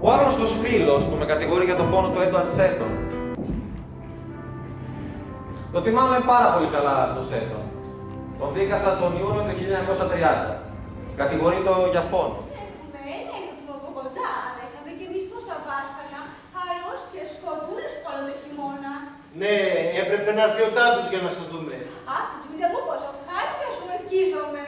Ο άγνωστος φίλος που με κατηγορεί για το φόνο του Έντουαρτ Σέτον. Το θυμάμαι πάρα πολύ καλά το Σέτον. Τον δίκασα τον Ιούνιο του 1930. Κατηγορείτο για φόνο. Έχουμε από κοντά, αλλά είχαμε κι εμείς τόσα βάσανα, αρρώστιες, σκοτούρες όλο το χειμώνα. Ναι, έπρεπε να έρθει ο Τάτος για να σας δούμε. Α, Τζούλια μου, πόσο χάρηκα σου ορκίζομαι.